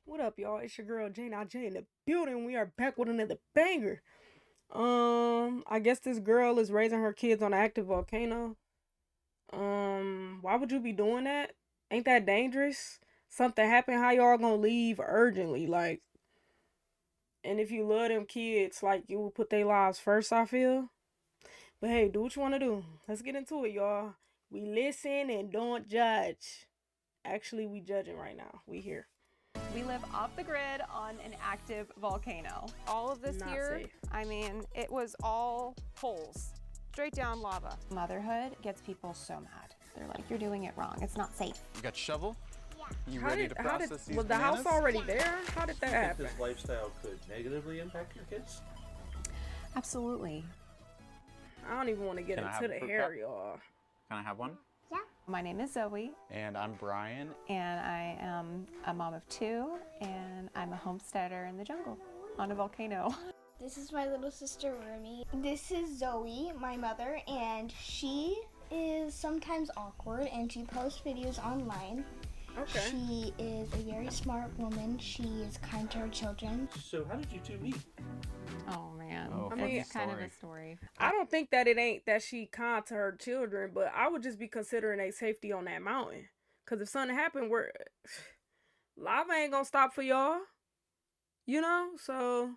What up, y'all? It's your girl JehNotJay in the building. We are back with another banger. I guess this girl is raising her kids on an active volcano. Why would you be doing that? Ain't that dangerous? Something happened, how y'all gonna leave urgently? Like, and if you love them kids, like you will put their lives first, I feel. But hey, do what you wanna do. Let's get into it, y'all. We listen and don't judge. Actually, we judging right now. We here. We live off the grid on an active volcano. All of this Not here, safe. I mean, it was all holes, straight down lava. Motherhood gets people so mad. They're like, you're doing it wrong. It's not safe. You got shovel? Yeah. You ready to process these was the bananas? house already there? How did that Do you think happen? this lifestyle could negatively impact your kids? Absolutely. I don't even want to get Can I have into a the fruit hair, cup? y'all. Can I have one? My name is Zoe, And I'm Brian. and I am a mom of two, and I'm a homesteader in the jungle on a volcano. This is my little sister Rumi. This is Zoe, my mother, and she is sometimes awkward and she posts videos online. Okay. She is a very smart woman. She is kind to her children. So how did you two meet? Oh man, Oh, I mean, it's kind of story. a story. I don't think that it ain't that she kind to her children, but I would just be considering a safety on that mountain. Cause if something happened, where lava ain't gonna stop for y'all, you know. So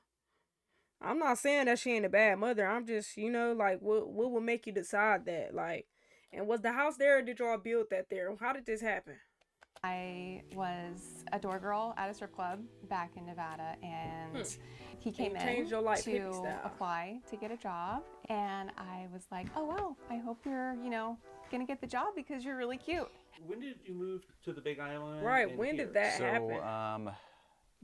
I'm not saying that she ain't a bad mother. I'm just, like, what would make you decide that, like, and was the house there, or did y'all build that there? How did this happen? I was a door girl at a strip club back in Nevada, and he came in changed your life hippie to style. apply to get a job, and I was like, oh well, I hope you're, gonna get the job because you're really cute. When did you move to the Big Island? Right. and When here? did that happen? So,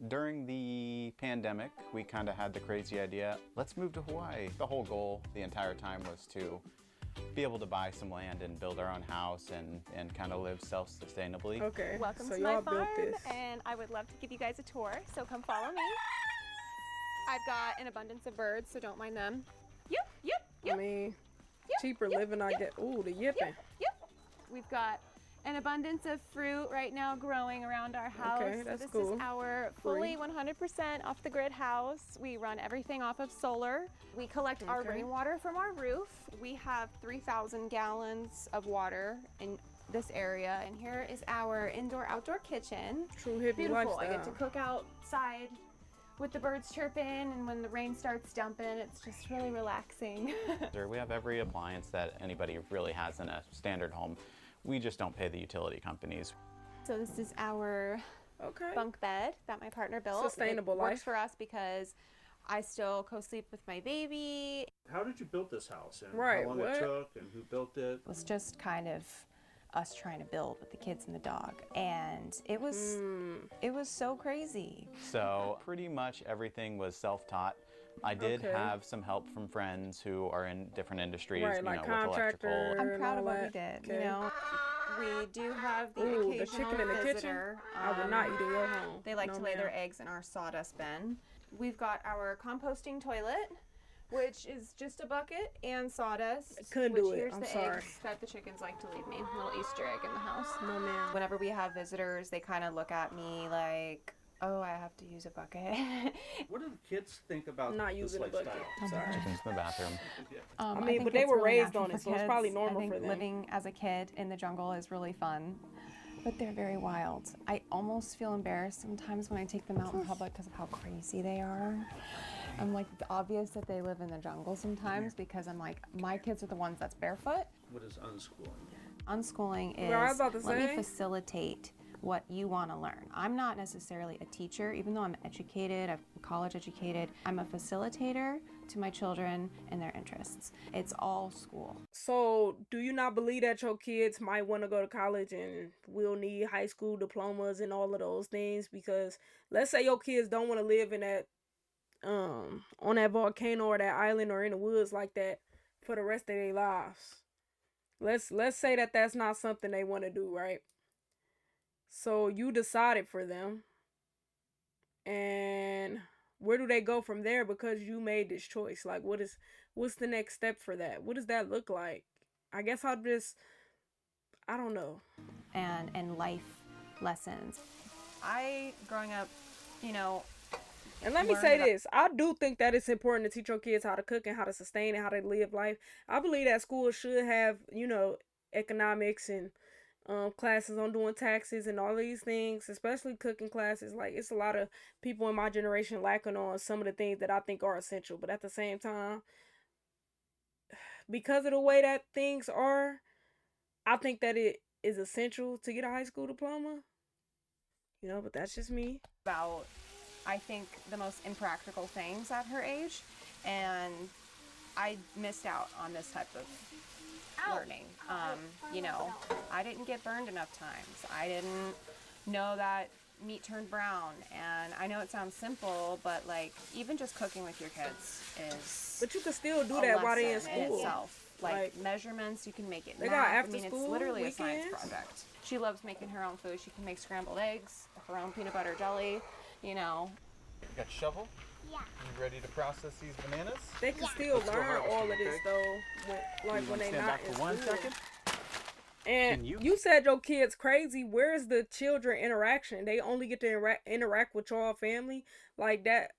during the pandemic, we kind of had the crazy idea, let's move to Hawaii. The whole goal the entire time was to be able to buy some land and build our own house and kind of live self-sustainably. Okay. Welcome so to y'all my farm, built this. and I would love to give you guys a tour, so come follow me. I've got an abundance of birds, so don't mind them. Yep, yep, I yep, mean, yep, cheaper yep, living, I yep, get. Ooh, the yipping. yep. We've got an abundance of fruit right now growing around our house. Okay, So that's this cool. is our fully 100% off the grid house. We run everything off of solar. We collect our Okay. rainwater from our roof. We have 3,000 gallons of water in this area, and here is our indoor-outdoor kitchen. True hippie Beautiful. I lifestyle. get to cook outside with the birds chirping, and when the rain starts dumping, it's just really relaxing. We have every appliance that anybody really has in a standard home. We just don't pay the utility companies. So this is our Okay. bunk bed that my partner built. Sustainable it works life. for us because I still co-sleep with my baby. How did you build this house? And Right, how long what? it took and who built it? It was just kind of us trying to build with the kids and the dog, and it was so crazy. So pretty much everything was self-taught. I did Okay. have some help from friends who are in different industries, Right, like with electrical. contractor. I'm proud of all what we that. did. Okay. We do have the Ooh, the occasional chicken in the kitchen? visitor. I would not eat in your home. They like No, to lay their ma'am. eggs in our sawdust bin. We've got our composting toilet, which is just a bucket and sawdust. Couldn't which do it. Here's I'm the sorry. eggs that the chickens like to leave me. Little Easter egg in the house. No, ma'am. Whenever we have visitors, they kind of look at me like, oh, I have to use a bucket. What do the kids think about Not this using a lifestyle? bucket. Sorry. Chickens in the bathroom. Yeah. I mean, think but they it's were really raised natural on it, for so it's kids. probably normal I think for them. living as a kid in the jungle is really fun, but they're very wild. I almost feel embarrassed sometimes when I take them out in public because of how crazy they are. I'm like, it's obvious that they live in the jungle sometimes because I'm like, my kids are the ones that's barefoot. What is unschooling? Unschooling is Well, I was about to let me say. facilitate what you want to learn. I'm not necessarily a teacher, even though I'm educated, I'm college educated. I'm a facilitator to my children and their interests. It's all school. So, do you not believe that your kids might want to go to college and will need high school diplomas and all of those things? Because let's say your kids don't want to live in that, on that volcano or that island or in the woods like that for the rest of their lives. Let's say that that's not something they want to do, right? So you decided for them, and where do they go from there because you made this choice? Like, what's the next step for that? What does that look like? I guess I don't know. And life lessons. I, growing up you know, And let me learn say about- this. I do think that it's important to teach your kids how to cook and how to sustain and how to live life. I believe that schools should have, economics and classes on doing taxes and all these things, especially cooking classes. Like, it's a lot of people in my generation lacking on some of the things that I think are essential. But at the same time, because of the way that things are, I think that it is essential to get a high school diploma. But that's just me. about, I think, the most impractical things at her age, and I missed out on this type of learning. I didn't get burned enough times. I didn't know that meat turned brown, and I know it sounds simple, but like even just cooking with your kids is. But you can still do a that while they in lesson in school. itself. Like measurements, you can make it. They math. got after I mean, school, it's literally weekends. a science project. She loves making her own food. She can make scrambled eggs, her own peanut butter jelly. You got shovel? Yeah. You ready to process these bananas? They can still Let's go learn harvest all them, of this okay? though, like You when wanna they stand not back in for 1 school. second? And Can you? you- Said your kids crazy. Where's the children interaction? They only get to interact with your family like that.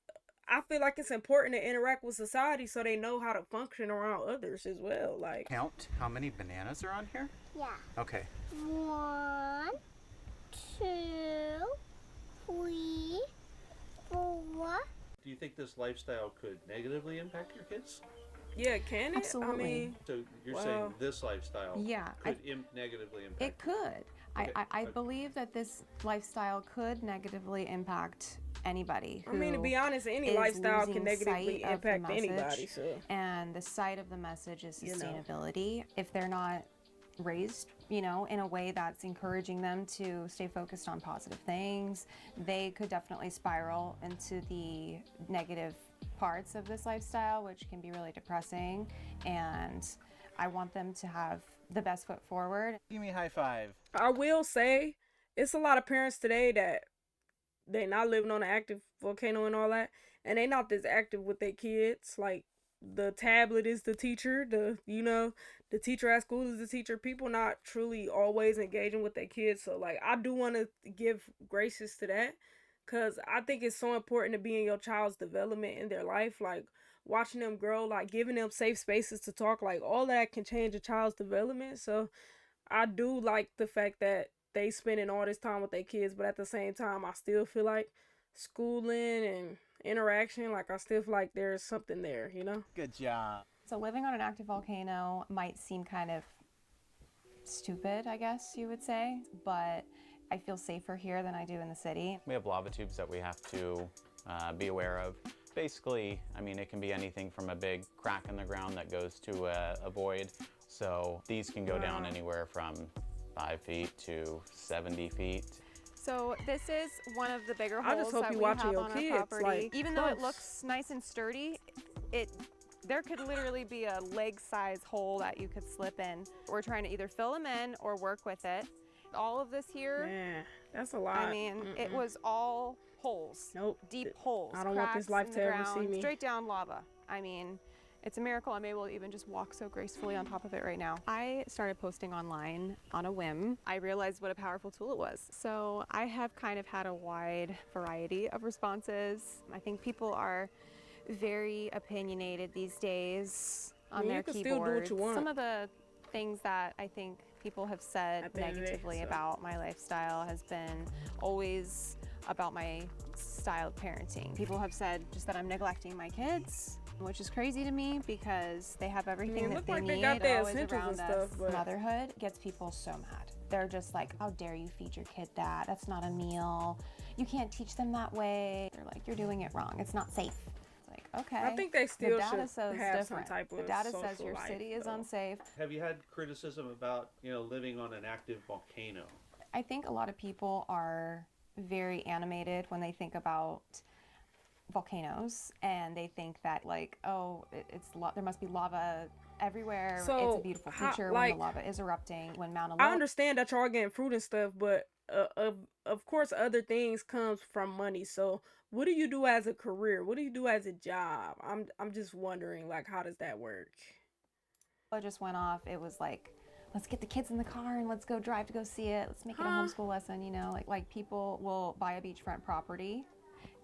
I feel like it's important to interact with society so they know how to function around others as well. Like, Count how many bananas are on here? Yeah. Okay. 1, 2, 3, 4. Do you think this lifestyle could negatively impact your kids? yeah, can it? Absolutely. I mean, So you're Wow. saying this lifestyle Yeah, could negatively impact It could. Okay, I okay. believe that this lifestyle could negatively impact anybody. I mean, to who be honest, any is lifestyle losing can negatively sight of the impact anybody. message. So And the side of the message is You know. sustainability. If they're not raised, in a way that's encouraging them to stay focused on positive things, they could definitely spiral into the negative parts of this lifestyle, which can be really depressing. And I want them to have the best foot forward. Give me a high five. I will say, it's a lot of parents today that they not living on an active volcano and all that, and they not this active with their kids. Like, the tablet is the teacher, the teacher at school is the teacher. People not truly always engaging with their kids. So like, I do want to give graces to that, because I think it's so important to be in your child's development in their life. Like, watching them grow, like giving them safe spaces to talk, like all that can change a child's development. So I do like the fact that they spending all this time with their kids, but at the same time, I still feel like schooling and interaction, like I still feel like there's something there, Good job. So living on an active volcano might seem kind of stupid, I guess you would say, but I feel safer here than I do in the city. We have lava tubes that we have to be aware of. Basically, I mean, it can be anything from a big crack in the ground that goes to a void. So these can go down anywhere from 5 feet to 70 feet. So this is one of the bigger I just holes hope that you we watching have your on kids, our property. like, Even though it close. looks nice and sturdy, there could literally be a leg-size hole that you could slip in. We're trying to either fill them in or work with it. All of this here, Man, that's a lot. I mean, it was all holes. Nope. Deep holes. I don't want this cracks life in to the ever see ground, me. Straight down lava. I mean, it's a miracle I'm able to even just walk so gracefully on top of it right now. I started posting online on a whim. I realized what a powerful tool it was. So I have kind of had a wide variety of responses. I think people are very opinionated these days on mean, you their can still do what keyboards. you want. Some of the things that I think people have said At the end of the day, negatively so. about my lifestyle has been always about my style of parenting. People have said just that I'm neglecting my kids, which is crazy to me because they have everything it that look they like need. they got their They're always essentials around and stuff, us. but- Motherhood gets people so mad. They're just like, how dare you feed your kid that? That's not a meal. You can't teach them that way. They're like, you're doing it wrong. It's not safe. It's like, okay. I think they the still data should says have some different. type of The data says social your life, city is though. unsafe. Have you had criticism about, living on an active volcano? I think a lot of people are very animated when they think about volcanoes, and they think that like, there must be lava everywhere. So, it's a beautiful how- feature when like- the lava is erupting. When Mount I Olympus understand that y'all getting fruit and stuff, but of course other things comes from money. So what do you do as a career? What do you do as a job? I'm just wondering, like, how does that work? just went off, it was like, let's get the kids in the car and let's go drive to go see it. Let's make it a Huh? homeschool lesson, like people will buy a beachfront property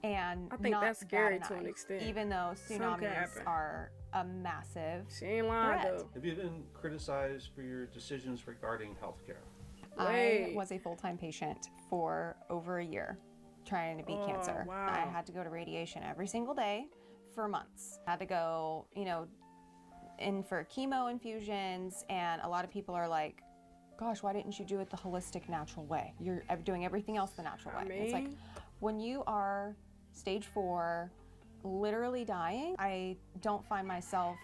and I think not that's scary bat to an eye, extent. even though Something could tsunamis happen. are a massive She ain't lying threat. though. Have you been criticized for your decisions regarding healthcare? I Wait. was a full-time patient for over a year trying to beat Oh, cancer. wow. I had to go to radiation every single day for months. Had to go, in for chemo infusions, and a lot of people are like, gosh, why didn't you do it the holistic, natural way? You're doing everything else the natural way. It's like, when you are stage 4, literally dying, I don't find myself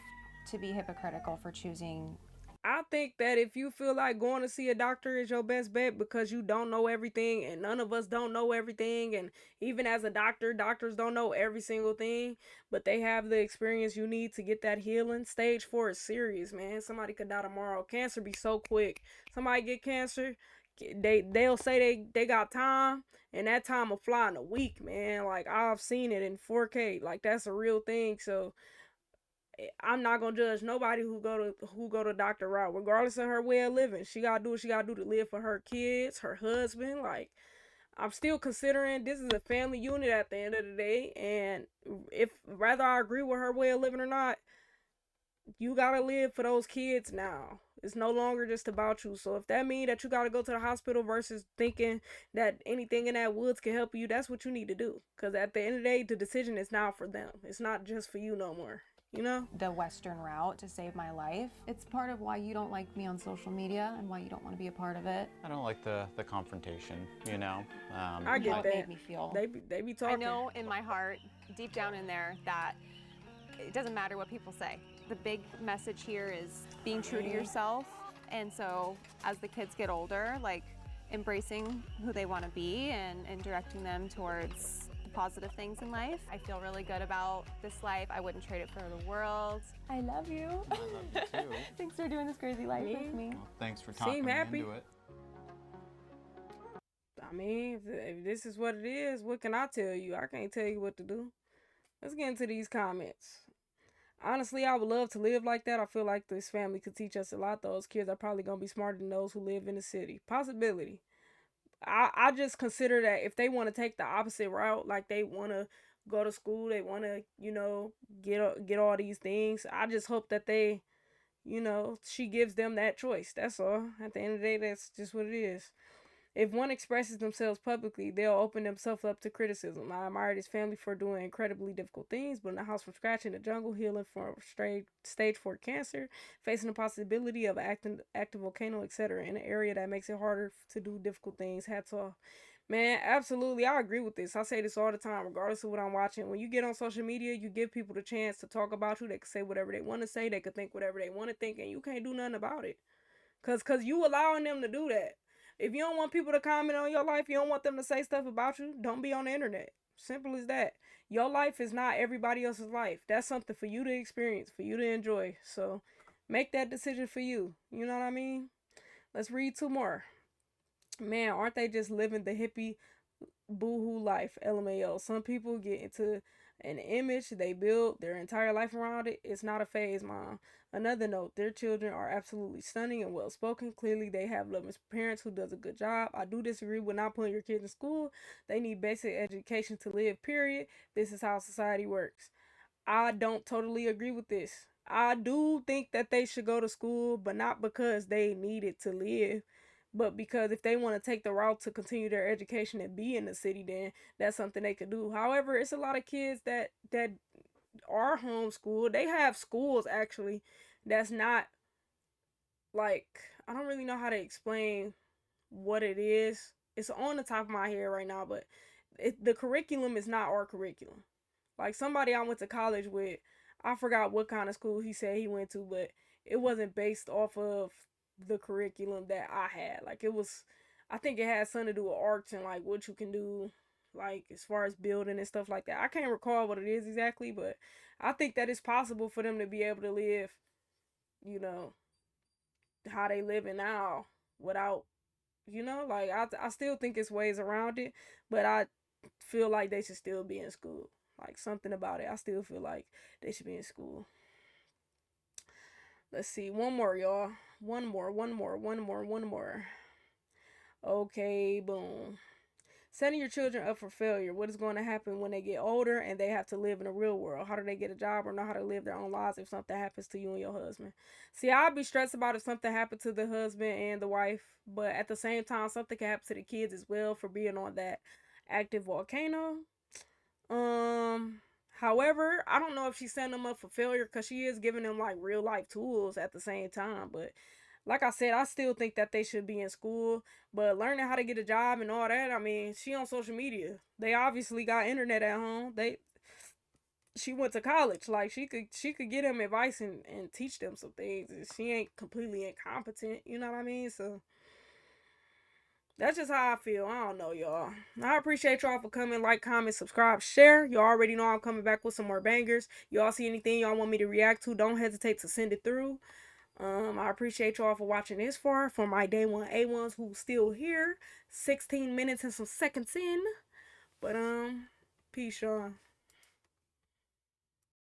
to be hypocritical for choosing. I think that if you feel like going to see a doctor is your best bet because you don't know everything, and none of us don't know everything, and even as a doctor, doctors don't know every single thing, but they have the experience you need to get that healing. Stage 4 is serious, man. Somebody could die tomorrow. Cancer be so quick. Somebody get cancer, they'll say they got time, and that time will fly in a week, man. Like, I've seen it in 4K. Like, that's a real thing. So I'm not gonna judge nobody who go to doctor route, regardless of her way of living. She gotta do what she gotta do to live for her kids, her husband. Like, I'm still considering this is a family unit at the end of the day, and if whether I agree with her way of living or not, you gotta live for those kids now. It's no longer just about you. So if that means that you gotta go to the hospital versus thinking that anything in that woods can help you, that's what you need to do. Cause at the end of the day, the decision is now for them. It's not just for you no more. The Western route to save my life. It's part of why you don't like me on social media and why you don't want to be a part of it. I don't like the confrontation, I get How it that. made me feel. They be talking. I know in my heart, deep down in there, that it doesn't matter what people say. The big message here is being true to yourself. And so as the kids get older, like embracing who they want to be and directing them towards the positive things in life. I feel really good about this life. I wouldn't trade it for the world. I love you. I love you too. Thanks for doing this crazy life with me. Well, thanks for talking me happy. into it. I mean, if this is what it is, what can I tell you? I can't tell you what to do. Let's get into these comments. Honestly, I would love to live like that. I feel like this family could teach us a lot. Those kids are probably going to be smarter than those who live in the city. Possibility. I just consider that if they want to take the opposite route, like they want to go to school, they want to, get all these things. I just hope that they, she gives them that choice. That's all. At the end of the day, that's just what it is. If one expresses themselves publicly, they'll open themselves up to criticism. I admire this family for doing incredibly difficult things, building a house from scratch in the jungle, healing from stage 4 cancer, facing the possibility of active volcano, etc., in an area that makes it harder to do difficult things. Hats off. Man, absolutely, I agree with this. I say this all the time, regardless of what I'm watching. When you get on social media, you give people the chance to talk about you. They can say whatever they want to say. They can think whatever they want to think, and you can't do nothing about it. Cause you allowing them to do that. If you don't want people to comment on your life, you don't want them to say stuff about you, don't be on the internet. Simple as that. Your life is not everybody else's life. That's something for you to experience, for you to enjoy. So make that decision for you. You know what I mean? Let's read 2 more. Man, aren't they just living the hippie boohoo life? LMAO. Some people get into an image, they build their entire life around it. It's not a phase, mom. Another note, their children are absolutely stunning and well spoken. Clearly they have loving parents who does a good job. I do disagree with not putting your kids in school. They need basic education to live, period. This is how society works. I don't totally agree with this. I do think that they should go to school, but not because they need it to live, but because if they want to take the route to continue their education and be in the city, then that's something they could do. However, it's a lot of kids that are homeschooled. They have schools actually that's not, like, I don't really know how to explain what it is. It's on the top of my head right now, but the curriculum is not our curriculum. Like, somebody I went to college with, I forgot what kind of school he said he went to, but it wasn't based off of the curriculum that I had. Like, it was, I think it had something to do with arts and like what you can do, like as far as building and stuff like that. I can't recall what it is exactly, but I think that it's possible for them to be able to live, you know, how they living now without, like, I still think it's ways around it, but I feel like they should still be in school. Like, something about it, I still feel like they should be in school. Let's see, one more, y'all. One more. Okay, boom. Setting your children up for failure. What is going to happen when they get older and they have to live in the real world? How do they get a job or know how to live their own lives if something happens to you and your husband? See, I'd be stressed about if something happened to the husband and the wife, but at the same time, something can happen to the kids as well for being on that active volcano. Um, However, I don't know if she's setting them up for failure because she is giving them like real life tools at the same time. But like I said, I still think that they should be in school. But learning how to get a job and all that, I mean, she on social media. They obviously got internet at home. She went to college. Like she could get them advice and teach them some things. She ain't completely incompetent. You know what I mean? So that's just how I feel. I don't know, y'all. I appreciate y'all for coming. Like, comment, subscribe, share. You already know I'm coming back with some more bangers. Y'all see anything y'all want me to react to, don't hesitate to send it through. I appreciate y'all for watching this far. For my day one A1s who's still here. 16 minutes and some seconds in. But peace, y'all.